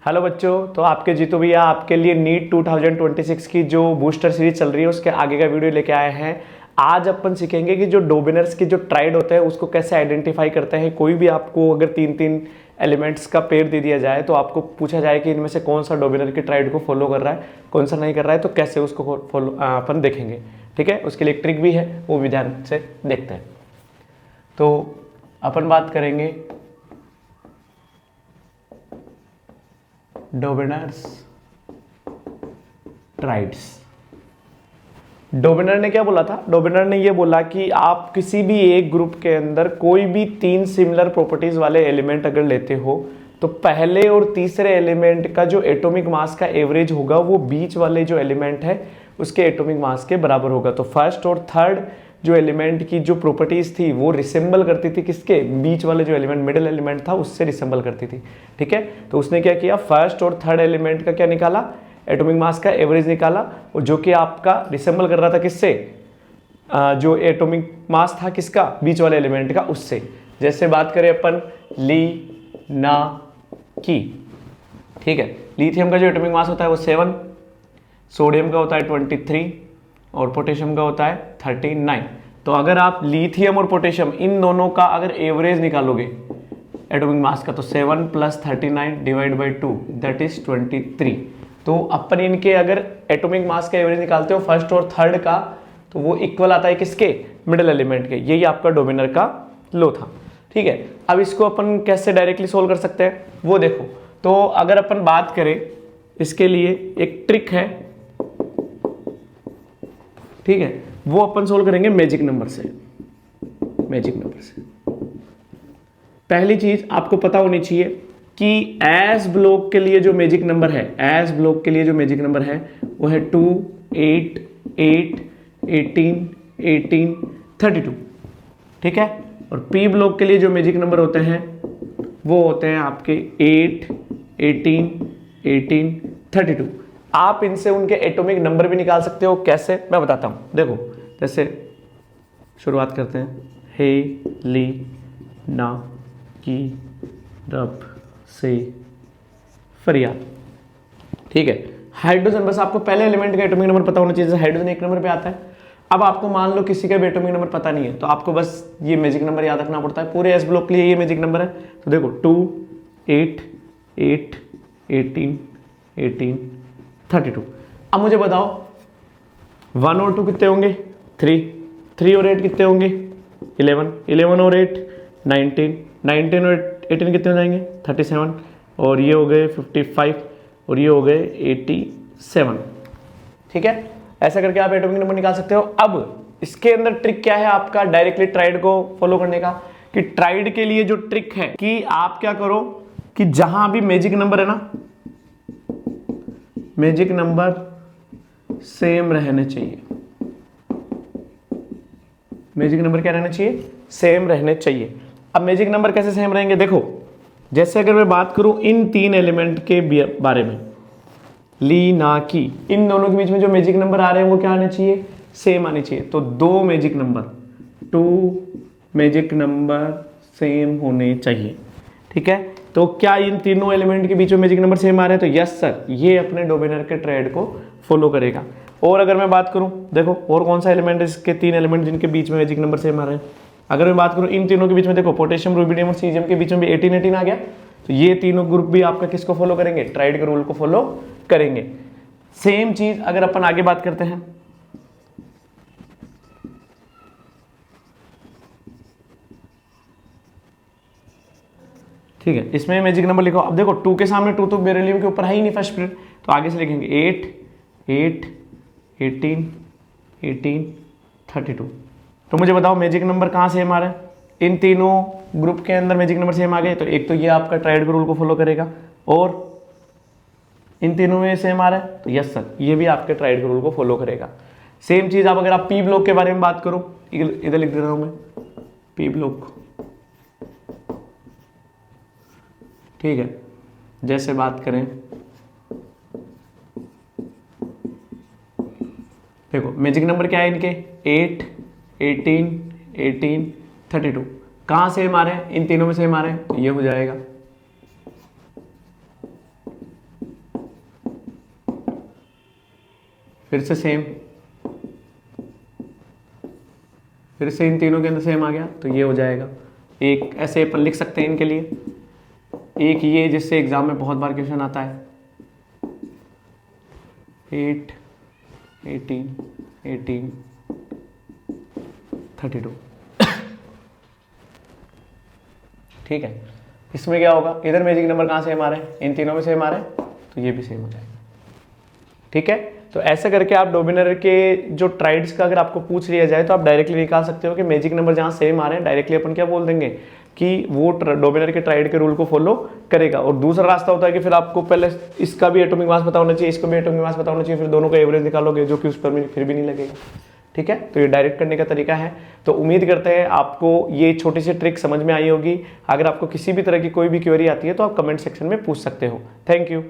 Hello बच्चों, तो आपके जीतू भैया आपके लिए नीट 2026 की जो बूस्टर सीरीज चल रही है उसके आगे का वीडियो लेके आए हैं। आज अपन सीखेंगे कि जो डोमिनर्स की जो ट्राइड होता है उसको कैसे आइडेंटिफाई करते हैं। कोई भी आपको अगर तीन तीन एलिमेंट्स का पेयर दे दिया जाए तो आपको पूछा जाए कि इनमें से कौन सा डोमिनर की ट्राइड को फॉलो कर रहा है, कौन सा नहीं कर रहा है, तो कैसे उसको फॉलो अपन देखेंगे। ठीक है, उसके लिए एक ट्रिक भी है, वो भी ध्यान से देखते हैं। तो अपन बात करेंगे डोमिनर्स ट्राइड्स। डोमिनर ने क्या बोला था? डोमिनर ने ये बोला कि आप किसी भी एक ग्रुप के अंदर कोई भी तीन सिमिलर प्रॉपर्टीज वाले एलिमेंट अगर लेते हो तो पहले और तीसरे एलिमेंट का जो एटॉमिक मास का एवरेज होगा वो बीच वाले जो एलिमेंट है उसके एटॉमिक मास के बराबर होगा। तो फर्स्ट और थर्ड जो एलिमेंट की जो प्रॉपर्टीज थी वो रिसेंबल करती थी किसके? बीच वाले जो एलिमेंट मिडिल एलिमेंट था उससे रिसेंबल करती थी। ठीक है, तो उसने क्या किया, फर्स्ट और थर्ड एलिमेंट का क्या निकाला? एटॉमिक मास का एवरेज निकाला, और जो कि आपका रिसेंबल कर रहा था किससे? जो एटॉमिक मास था किसका? बीच वाले एलिमेंट का, उससे। जैसे बात करें अपन ली ना की, ठीक है, लिथियम का जो एटॉमिक मास होता है वो 7, सोडियम का होता है 23 और पोटेशियम का होता है 39। तो अगर आप लिथियम और पोटेशियम इन दोनों का अगर एवरेज निकालोगे एटॉमिक मास का तो 7 + 39 डिवाइड बाई 2 दैट इज 23। तो अपन इनके अगर एटॉमिक मास का एवरेज निकालते हो फर्स्ट और थर्ड का तो वो इक्वल आता है किसके? मिडिल एलिमेंट के। यही आपका डोमिनर का लो था। ठीक है, अब इसको अपन कैसे डायरेक्टली सोल्व कर सकते हैं वो देखो। तो अगर अपन बात करें इसके लिए एक ट्रिक है, ठीक है, वो अपन सोल्व करेंगे मैजिक नंबर से। मैजिक नंबर से पहली चीज आपको पता होनी चाहिए कि एस ब्लॉक के लिए जो मैजिक नंबर है, एस ब्लॉक के लिए जो मैजिक नंबर है वो है 2, 8, 8, 18, 18, 32। ठीक है, और पी ब्लॉक के लिए जो मैजिक नंबर होते हैं वो होते हैं आपके 8, 18, 18, 32। आप इनसे उनके एटॉमिक नंबर भी निकाल सकते हो। कैसे, मैं बताता हूं। देखो, जैसे शुरुआत करते हैं, हे ली ना की रब से फरियाद। ठीक है, हाइड्रोजन, बस आपको पहले एलिमेंट का एटॉमिक नंबर पता होना चाहिए। जैसे हाइड्रोजन 1 नंबर पे आता है। अब आपको मान लो किसी का भी एटॉमिक नंबर पता नहीं है तो आपको बस ये मैजिक नंबर याद रखना पड़ता है। पूरे एस ब्लॉक के लिए ये मैजिक नंबर है। तो देखो 2, 8, 8, 18, 18, 32। अब मुझे बताओ 1 और 2 कितने होंगे? 3, 3 और 8 कितने होंगे? 11, 11 और 8 19, 19 और 18 कितने हो जाएंगे? 37, और ये हो गए 55 और ये हो गए 87। ठीक है, ऐसा करके आप एटॉमिक नंबर निकाल सकते हो। अब इसके अंदर ट्रिक क्या है आपका डायरेक्टली ट्राइड को फॉलो करने का, कि ट्राइड के लिए जो ट्रिक है कि आप क्या करो कि जहां भी मैजिक नंबर है ना, मैजिक नंबर सेम रहने चाहिए। मैजिक नंबर क्या रहना चाहिए? सेम रहने चाहिए। अब मैजिक नंबर कैसे सेम रहेंगे? देखो, जैसे अगर मैं बात करूं इन तीन एलिमेंट के बारे में, ली ना की, इन दोनों के बीच में जो मैजिक नंबर आ रहे हैं वो क्या आने चाहिए? सेम आने चाहिए। तो 2 magic number, 2 magic number same होने चाहिए। ठीक है, तो क्या इन तीनों एलिमेंट के बीच में मैजिक नंबर सेम आ रहे हैं? तो यस सर, ये अपने डोमिनर के ट्रेड को फॉलो करेगा। और अगर मैं बात करूं, देखो और कौन सा एलिमेंट है इसके 3 एलिमेंट जिनके बीच में मैजिक नंबर सेम आ रहे हैं? अगर मैं बात करूं इन तीनों के बीच में, देखो पोटेशियम, रुबिडियम और सीजियम के बीच में भी 18, 18 आ गया। तो ये तीनों ग्रुप भी आपका किसको फॉलो करेंगे? ट्राइड के रूल को फॉलो करेंगे। सेम चीज अगर अपन आगे बात करते हैं, ठीक है, इसमें मैजिक नंबर लिखो। अब देखो 2 के सामने 2 तो बेरिलियम के ऊपर है ही नहीं फर्स्ट पीरियड, तो आगे से लिखेंगे 8, 8, 18, 18, 32। तो मुझे बताओ मैजिक नंबर कहाँ सेम आ रहा है? इन तीनों ग्रुप के अंदर मैजिक नंबर सेम आ गए। तो एक तो ये आपका ट्राइड के रूल को फॉलो करेगा, और इन तीनों में सेम आ रहा है तो यस सर, ये भी आपके ट्राइड के रूल को फॉलो करेगा। सेम चीज आप अगर आप पी ब्लॉक के बारे में बात करो, इधर लिख दे रहा हूं मैं, पी ब्लॉक। ठीक है, जैसे बात करें, देखो मैजिक नंबर क्या है इनके? 8, 18, 18, 32। कहां सेम आ रहे हैं? इन तीनों में सेम आ रहे हैं, तो ये हो जाएगा। फिर से सेम, फिर से इन तीनों के अंदर सेम आ गया तो ये हो जाएगा। एक ऐसे अपन लिख सकते हैं इनके लिए, एक ये जिससे एग्जाम में बहुत बार क्वेश्चन आता है 8, 18, 18, 32। ठीक है, इसमें क्या होगा, इधर मैजिक नंबर कहाँ सेम आ रहे हैं, इन तीनों में सेम आ रहे हैं तो ये भी सेम हो जाएगा। ठीक है, तो ऐसे करके आप डोमिनर के जो ट्राइड्स का अगर आपको पूछ लिया जाए तो आप डायरेक्टली निकाल सकते हो कि मैजिक नंबर जहाँ सेम आ रहे हैं, डायरेक्टली अपन क्या बोल देंगे कि वो डोमिनर के ट्राइड के रूल को फॉलो करेगा। और दूसरा रास्ता होता है कि फिर आपको पहले इसका भी एटॉमिक मास पता होना चाहिए, इसका भी एटॉमिक मास पता होना चाहिए, फिर दोनों का एवरेज निकालोगे जो कि उस पर फिर भी नहीं लगेगा। ठीक है, तो ये डायरेक्ट करने का तरीका है। तो उम्मीद करते हैं आपको ये छोटी सी ट्रिक समझ में आई होगी। अगर आपको किसी भी तरह की कोई भी क्वेरी आती है तो आप कमेंट सेक्शन में पूछ सकते हो। Thank you.